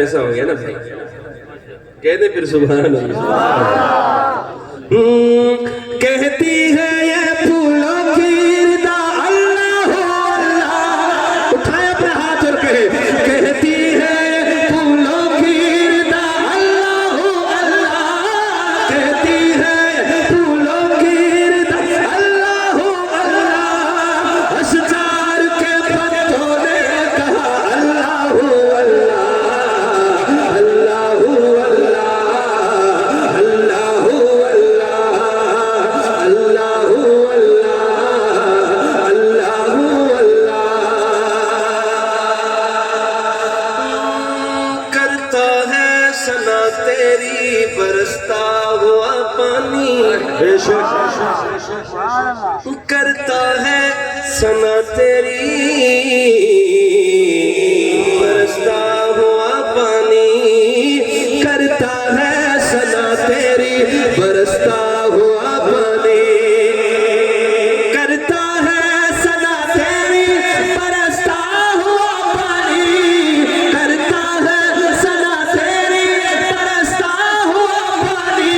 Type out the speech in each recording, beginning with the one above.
ऐसा हो गया ना भाई, कहते फिर सुभान अल्लाह। कहती है ये फूलों की रिदा अल्लाह अल्लाह, उठाए अपने हाथ और कहे, कहती है ये फूलों की रिदा अल्लाह अल्लाह, कहती है फूलों की रिदा अल्लाह अल्लाह, अशजार के पत्तों ने कहा अल्लाह अल्लाह अल्लाह तेरी बरसता हुआ पानी, करता है सना तेरी बरसता हुआ पानी, करता है सना तेरी बरसता हुआ पानी, करता है सना तेरी बरसता हुआ पानी, करता है सना तेरी बरसता हुआ पानी,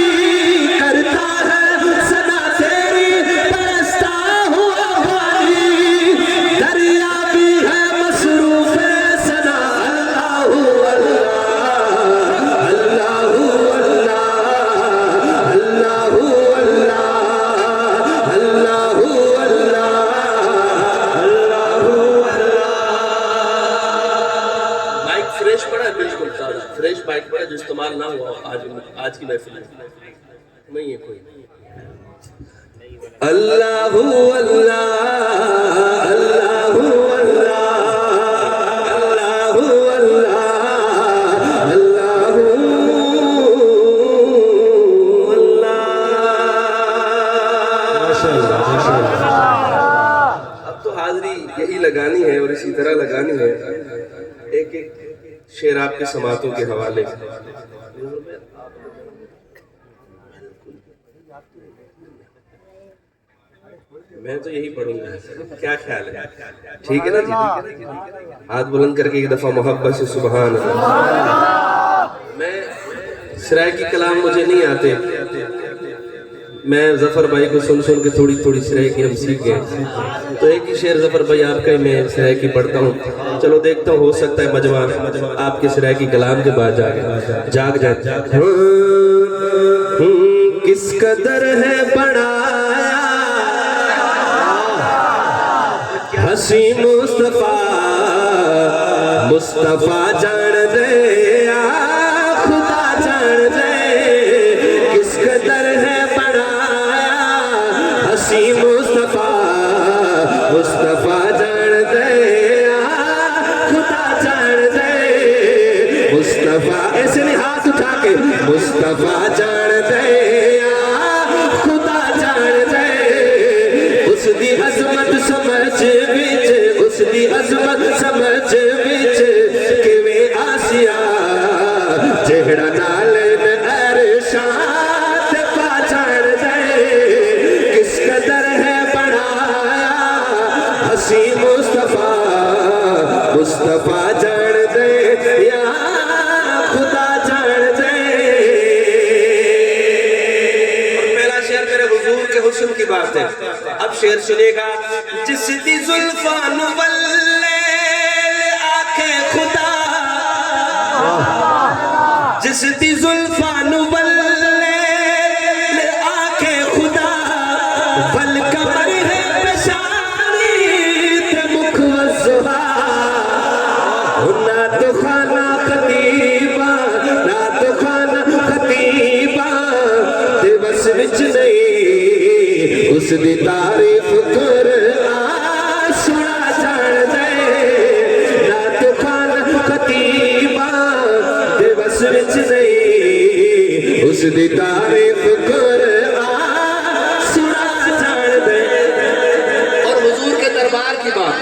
करता है सना तेरी बरसता हुआ पानी, दरिया भी है मसरूफ है सना अल्लाह अल्लाह अल्लाह अल्लाह अल्लाह अल्लाह। माइक फ्रेश पड़ा है, बिल्कुल ताजा फ्रेश माइक पड़ा, जो इस्तेमाल ना हुआ आज की महफिल में नहीं है कोई। अल्लाह अल्लाह अल्लाह अल्लाह अल्लाह अल्लाह अल्लाह। अब तो हाजिरी यही लगानी है और इसी तरह लगानी है। एक एक शेर आपके समातों के हवाले। मैं तो यही पढ़ूंगा, क्या ख्याल है? ठीक है ना जी? हाथ बुलंद करके एक दफा मोहब्बत से सुभान अल्लाह। मैं सराय की कलाम मुझे नहीं आते, मैं जफर भाई को सुन सुन के थोड़ी थोड़ी सराय की हम सीख गए। तो एक ही शेर जफर भाई आपका ही मैं सराय की पढ़ता हूँ, चलो देखता हूँ, हो सकता है मजमा आपके सराय की कलाम के बाद जाग जाए। किस कदर है बनाया हसी मुस्तफा, मुस्तफा जान दे खुदा जान दे, किस कदर है बनाया हसी मुस्तफा, मुस्तफा जान दे खुदा जान दे, मुस्तफा ऐसे नहीं हाथ उठा के, मुस्तफा जान दे खुदा जान दे, उसकी अजमत समझ विच, उसकी अजमत समझ विच किवें आसिया जेहड़ा नालन अरशाद पहचान दे, किस कदर है बनाया हसी मुस्तफा, मुस्तफा जान दे या खुदा जान दे। पहला शेर मेरे हुजूर के हुस्न की बात है। अब शेर सुनेगा। जिसदी जुल्फान वल्ले आंखें खुदा, जिसदी जुल्फान वल्ले आंखें खुदा, बल कमर है पेशानी ते मुख वज़ुहा, ना तो खाना खतीबा, ना तो खाना खतीबा ते बस विच नहीं उसदी तारीफ कर सुना जान दे, ना तो खाना खतीबा ते बस विच नहीं उसदी तारीफ कर सुना जान दे। और हुजूर के दरबार की बात,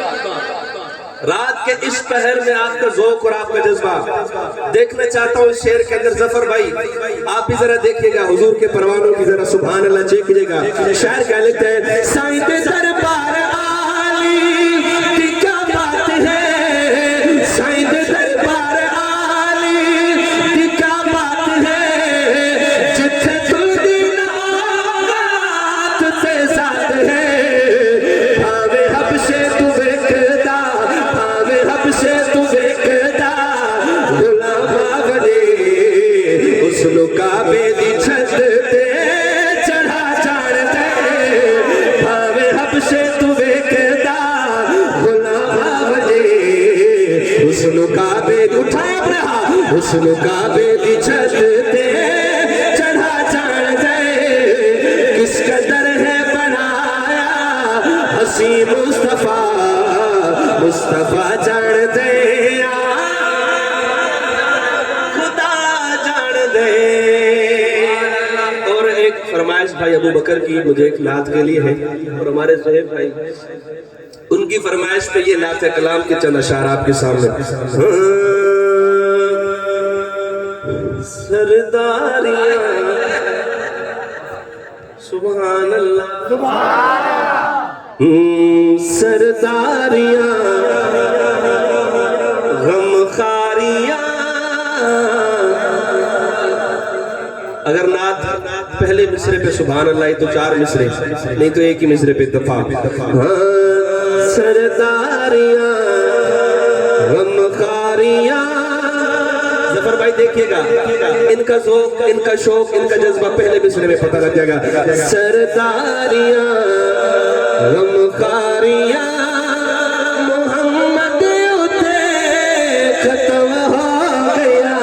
रात के इस पहर में आपका ज़ौक़ और आपका जज्बा देखना चाहता हूँ। शेर के अंदर जफर भाई आप भी जरा देखिएगा, हुजूर के परवानों की जरा सुभान अल्लाह चेक कीजिएगा। शायर क्या लिखते हैं? साईं के दरबार आली की क्या बात है, साईं के दरबार आली हुस्न काबे दी छत ते चढ़ा चढ़ जाए किस कदर है बनाया हसी मुस्तफा मुस्तफा चढ़ दे खुदा चढ़ दे। और एक फरमाइश भाई अबू बकर की मुझे एक नात के लिए है और हमारे ज़ोहैब भाई उनकी फरमाइश पे ये नात कलाम के चंद अशार आपके सामने। सरदारियां सुभान अल्लाह सरदारियां गमखारियां। अगर नात पहले मिसरे पे सुभान अल्लाह तो 4 मिसरे, नहीं तो एक ही मिसरे पे इत्तेफाक। सरदारियां गमखारियां। जफर भाई देखिएगा इनका ज़ौक़, इनका शौक, इनका जज्बा पहले मिसरे में पता लग जाएगा। सरदारियां गमखारियां मोहम्मद उते खत्म हो गया।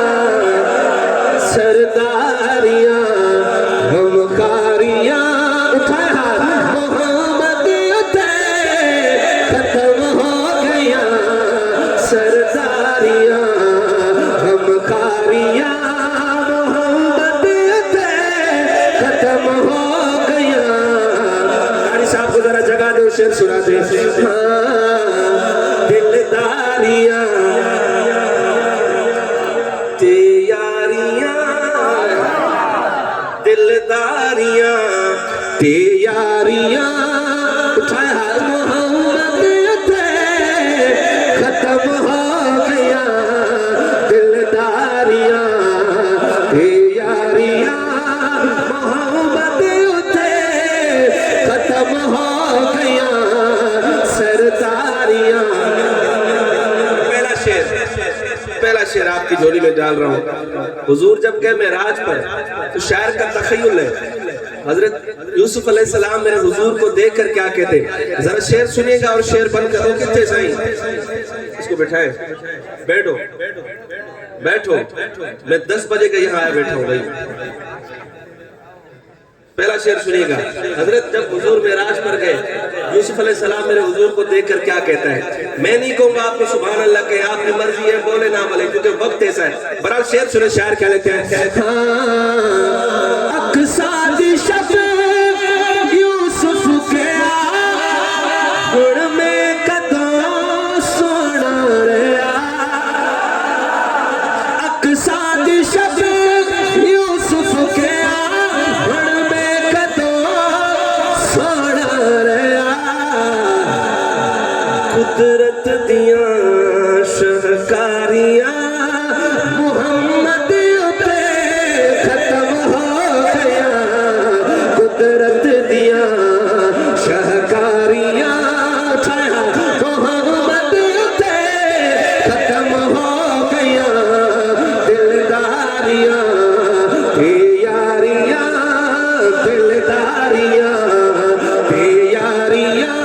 सरदारियां गमखारियां उठाए हाथ मोहम्मद उते खत्म हो गया। सरदारियां गमखारियां मोहम्मद उते खत्म हो गया। कारी साहब को जरा जगा दो, शेर सुना दे। दिलदारियां ते यारियां दिलदारियां ते यारियां उठाए हाथ मोहम्मद थे खत्म हो गया। दिलदारियां ते यारियां मोहम्मद थे खत्म हो गया। सरदारियां। पहला शेर आपकी झोली में डाल रहा हूँ। हुजूर जब गए मेराज पर तो शायर का तखय्युल है। हजरत यूसुफ अलैहिस्सलाम मेरे हुजूर को देख कर क्या कहते, जरा शेर सुनिएगा और शेर बंद करो। कितने सही इसको बिठाए, बैठो बैठो, मैं 10 बजे का यहाँ आया बैठा हूँ भाई। पहला शेर सुनिएगा। हजरत जब हुजूर मेराज पर गए, यूसुफ अलैहिस्सलाम मेरे हुजूर को देखकर क्या कहता है। मैं नहीं कहूंगा आपको सुभान अल्लाह के, आपकी मर्जी है, बोले ना बोले, क्योंकि वक्त ऐसा है। बहरहाल शेर सुने, शायर क्या लेते हैं। अक्सादी शब यूसुफ के गुण में कदों सोना रहा। अक्सादी शब यूसुफ के कुदरत दियां शहकारियां मोहम्मद पे खत्म हो गया। कुदरत दियां शहकारियां मोहम्मद पे खत्म हो गया। दिलदारियां ते यारियां दिलदारियां ते यारियां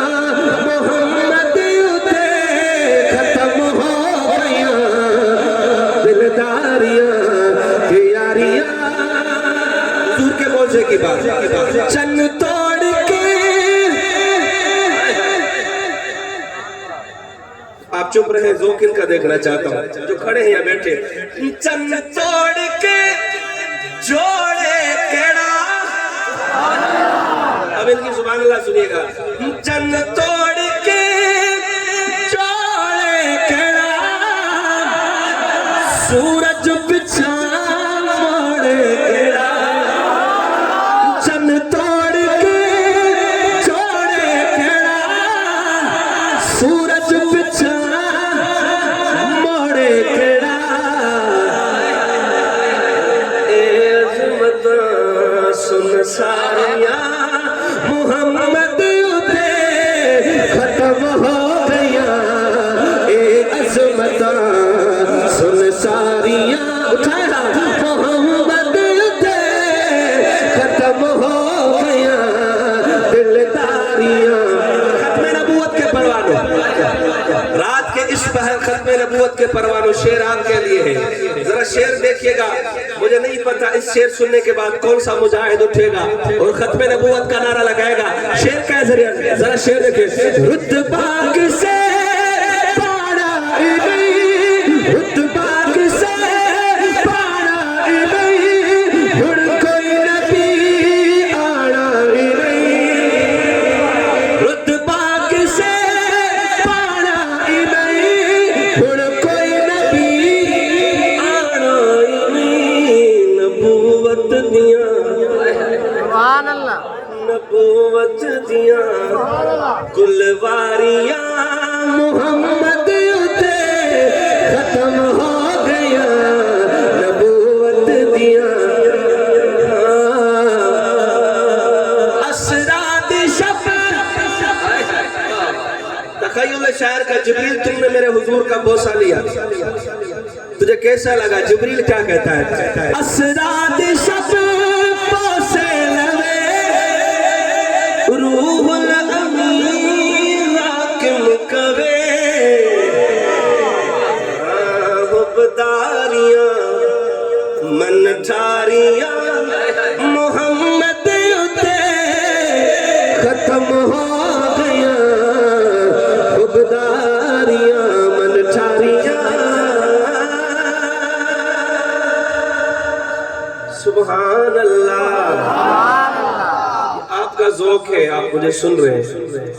की बात। चन्न तोड़ के आप चुप रहे, ज़ौक़ इनका देखना चाहता हूँ जो खड़े हैं या बैठे। चन्न तोड़ के जोड़े केड़ा, अब इनकी सुभान अल्लाह सुनिएगा। चन्न तोड़ के जोड़े केड़ा सूरज बिछा मोड़े केड़ा। सूरज पिछा मोड़े केड़ा अज़मत सुन सारियां मोहम्मद उते खत्म हो गया। अज़मत सुन सारियां उठाया मोहम्मद उते खत्म हो गया। दिलदारियां खत्म नबूवत के परवानों, रात के इस पहर खत्म नबूवत नबूवत के परवानों, शेर आपके लिए है। जरा शेर देखिएगा, मुझे नहीं पता इस शेर सुनने के बाद कौन सा मुजाहिद उठेगा और खत्मे नबूवत का नारा लगाएगा। शेर का जरिया, जरा शेर देखिए। रुतबा से नबूवत दिया गुलवारियां मोहम्मद उते खत्म हो गया। नबूवत दिया असरात शब। तखय्युल शायर का जिब्रील, तुमने मेरे हुजूर का बोसा लिया, तुझे कैसा लगा? जिब्रील क्या कहता है? असरात शब बोसे लवे रूहुल अमीन हाकिम कवे। हुब्बदारियां मन ठारियां मोहम्मद उते खत्म हो गया। हुब्बदारियां मन ठारियां। सुभान अल्लाह। आपका ज़ौक़ है, आप मुझे सुन रहे हैं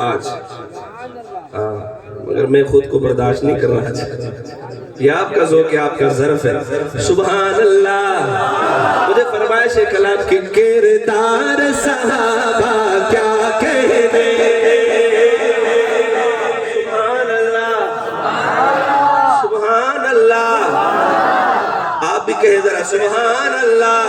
आज, मगर मैं खुद को बर्दाश्त नहीं कर रहा। ये आपका ज़ौक़ है, आपका ज़र्फ़ है। सुभान अल्लाह। मुझे फरमाइश है कलाम की, किरदार सहाबा क्या कहने। सुभान अल्लाह, सुभान अल्लाह। आप भी कहे जरा सुभान अल्लाह।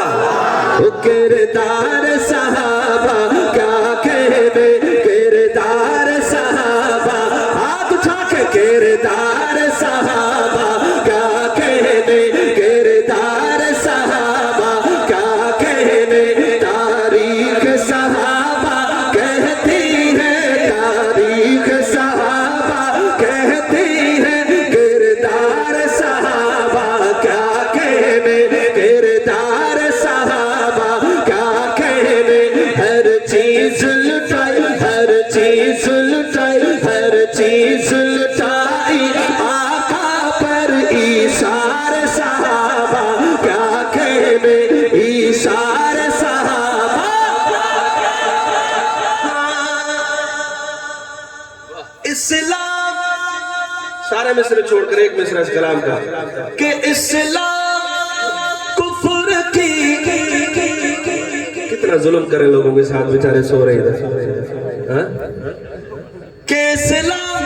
किरदार सहाबा क्या कहने, किरदार सहाबा। हाथ उठा के किरदार सहाबा क्या कहने, किरदार सहाबा क्या कहने। तारीख सहाबा कहती है, तारीख सहाबा कहती है। किरदार सहाबा क्या कहने, किरदार सहाबा क्या कहने। हर चीज लुटाई, हर चीज लुटाई, हर चीज लुटाई आका पर। ईसार सहाबा क्या कहने, ईसार सहाबा। इस्लाम, सारे मिसरे छोड़कर एक मिसरा इस कलाम का, कि इस्लाम कुफ्र की। कितना जुल्म करें लोगों के साथ, बेचारे सो रहे इधर। कि इस्लाम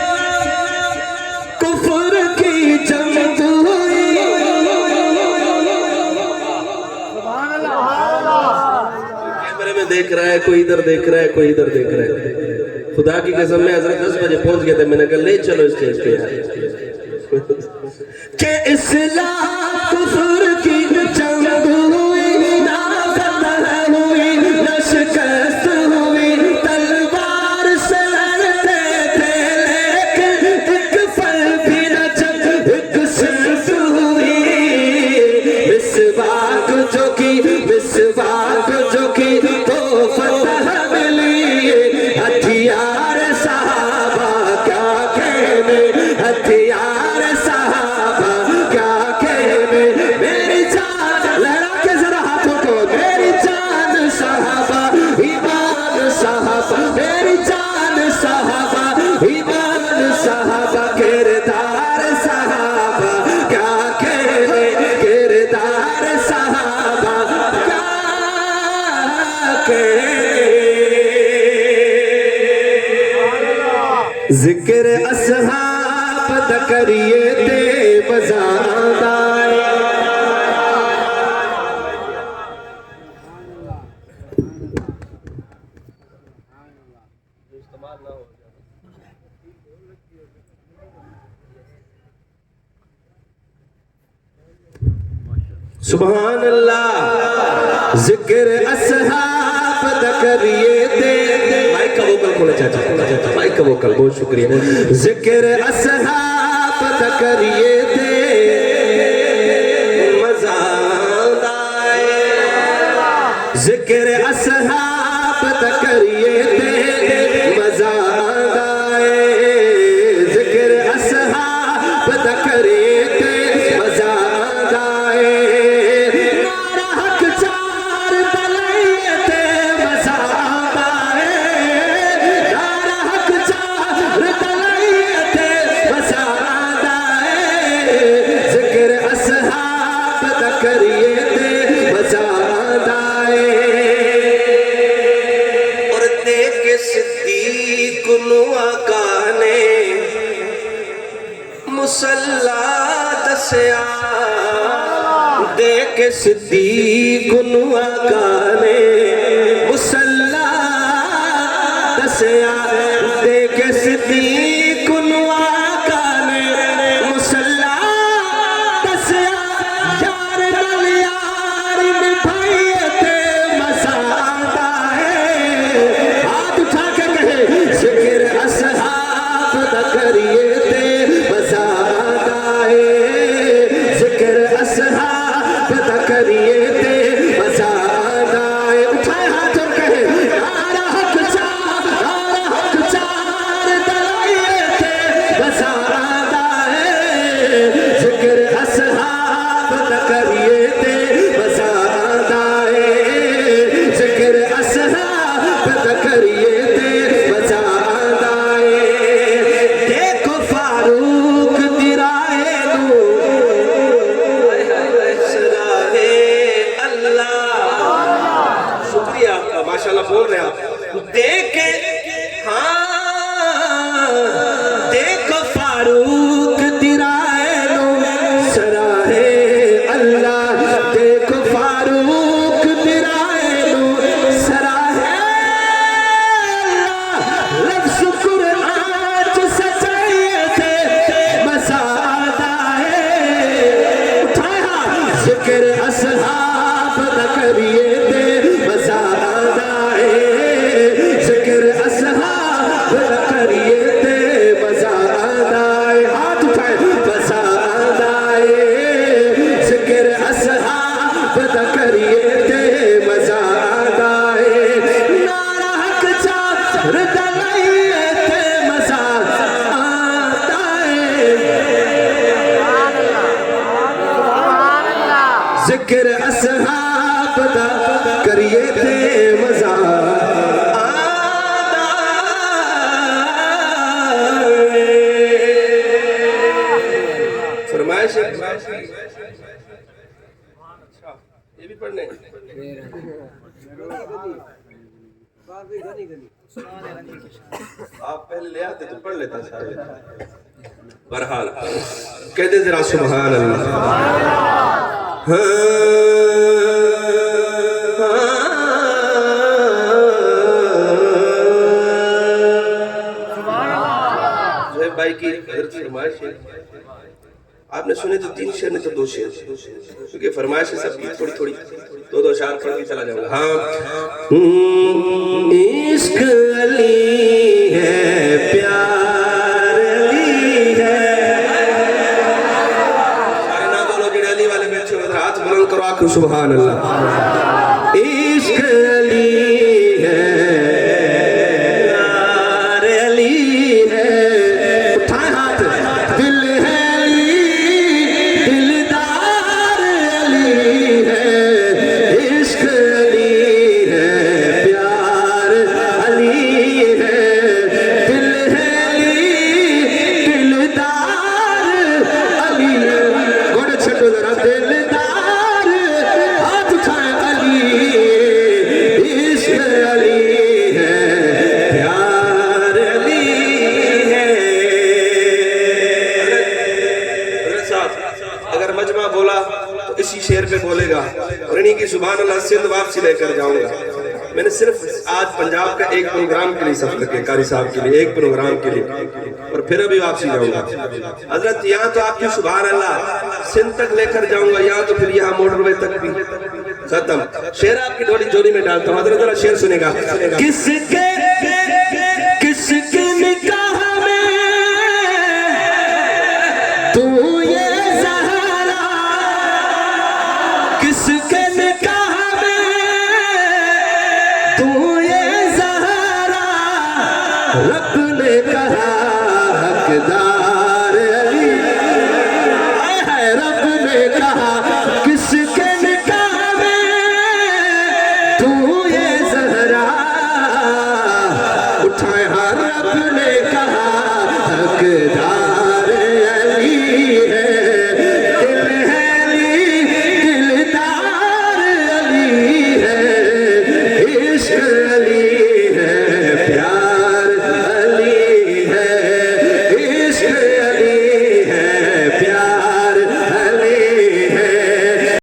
कुफ्र की जंग हुई। कैमरे में देख रहा है कोई, इधर देख रहा है कोई, इधर देख रहा है। खुदा की कसम में हजरत 10 बजे पहुंच गए थे, मैंने कहा ले चलो स्टेज पे यार। के इस्लाम कुफ्र की जंग हुई, ना फतह हुई ना शिकस्त हुई। तलवार से लड़ते थे लेकिन एक पल भी न जंग एक सिर्फ हुई। मिसवाक जो की, मिसवाक जो की तो फतह मिली। हथियार सहाबा क्या कहने, हथियार सहाबा क्या कहने। मेरी जान लहरा के जरा हाथों को, मेरी जान सहाबा ईमान सहाबा, मेरी जान सहाबा ईमान सहाबा। किरदार सहाबा क्या कहने, किरदार सहाबा क्या कहने। जिक्र असहाब दा करिए ते मजा आंदा है। सुभान अल्लाह। जिक्र असहाब दा करिए ते, माइक का वोकल खोलो चाचा, माइक का वोकल, बहुत शुक्रिया। जिक्र असहाब पता करिए थे मजा आए, जिक्र असहाब पता करिए थे मजा आए, जिक्र असहाब पता करिए थे मजा आए, नारा हक चार तलैये थे मजा आए, नारा हक चार तलैये थे मजा आए, जिक्र असहाब पता करिए थे मजा आए। और देख सिद्दीक आका ने मुसल्ला दसिया, देख सिद्दीक आका ने मुसल्ला दसिया, देख सिद्दीक आका ने मुसल्ला दसिया, यार नाल यार निभाइए थे मजा आए, हाथ उठा के कहे जिक्र असहाब दा करिए थे मजा आए, जिक्र असहाब दा करिए थे मजा आए, उठाए हाथ और कहे नारा हक चार तलैये थे मजा आए, जिक्र असहाब दा करिए थे मजा आए, जिक्र असहाब दा करिए थे मजा आए। देखो फारूक दिराए नू सराहे अल्लाह, शुक्रिया आपका, माशाल्लाह बोल रहे हैं आप। देखे हाँ, देखो फारूक दिराए नू सराहे अल्लाह, देखो फारूक दिराए नू सराहे अल्लाह, लफ्ज़ कुरान च सजाए थे मजा आए, उठाए हाथ जिक्र असहाब दा करिए थे मजा आए, जिक्र असहाब दा करिए थे मजा आए, हाथ उठाए मजा आए, जिक्र असहाब दा करिए थे मजा आए, नारा हक चार तलैये थे मजा आए, जिक्र असहाब दा करिए थे मजा आए। फरमाइश है ये भी पढ़ने आप पहले ले आते तो पढ़ लेता सारे। बहरहाल कहते जरा सुभान अल्लाह। जोहेब भाई की फरमाइश है, आपने सुने तो 3 शेर, नहीं तो 2 शेर, क्योंकि फरमाइश है सबकी थोड़ी थोड़ी 2-2 शार पढ़ के चला जाऊंगा। हाँ, इश्क अली है, प्यार अली है, सारे ना बोलो जेड़े अली वाले बैठे हो, हाथ बुलंद करो, आखिर सुभान अल्लाह। इश्क अली है, प्यार अली है, उठाए हाथ, दिल है अली, दिलदार अली है, इश्क अली है, प्यार अली है, दिल है अली, दिलदार अली, गोड़ छटो जरा, दिलदार, हाथ उठाए अली, इश्क अली है, प्यार अली है। अगर मजमा बोला तो इसी शेर पे बोलेगा, और इन्हीं की सुभान अल्लाह सिंध वापसी लेकर जाऊंगा। मैंने सिर्फ आज पंजाब का एक प्रोग्राम के लिए सफर किया, कारी साहब के लिए एक प्रोग्राम के लिए, और फिर अभी वापसी जाऊंगा। हजरत यहाँ तो आपकी सुभान अल्लाह सिंध तक लेकर जाऊंगा, यहाँ तो फिर यहाँ मोटरवे तक भी खत्म। शेर आपकी थोड़ी जोड़ी में डालता हूँ, हजरत शेर सुनेगा। किसके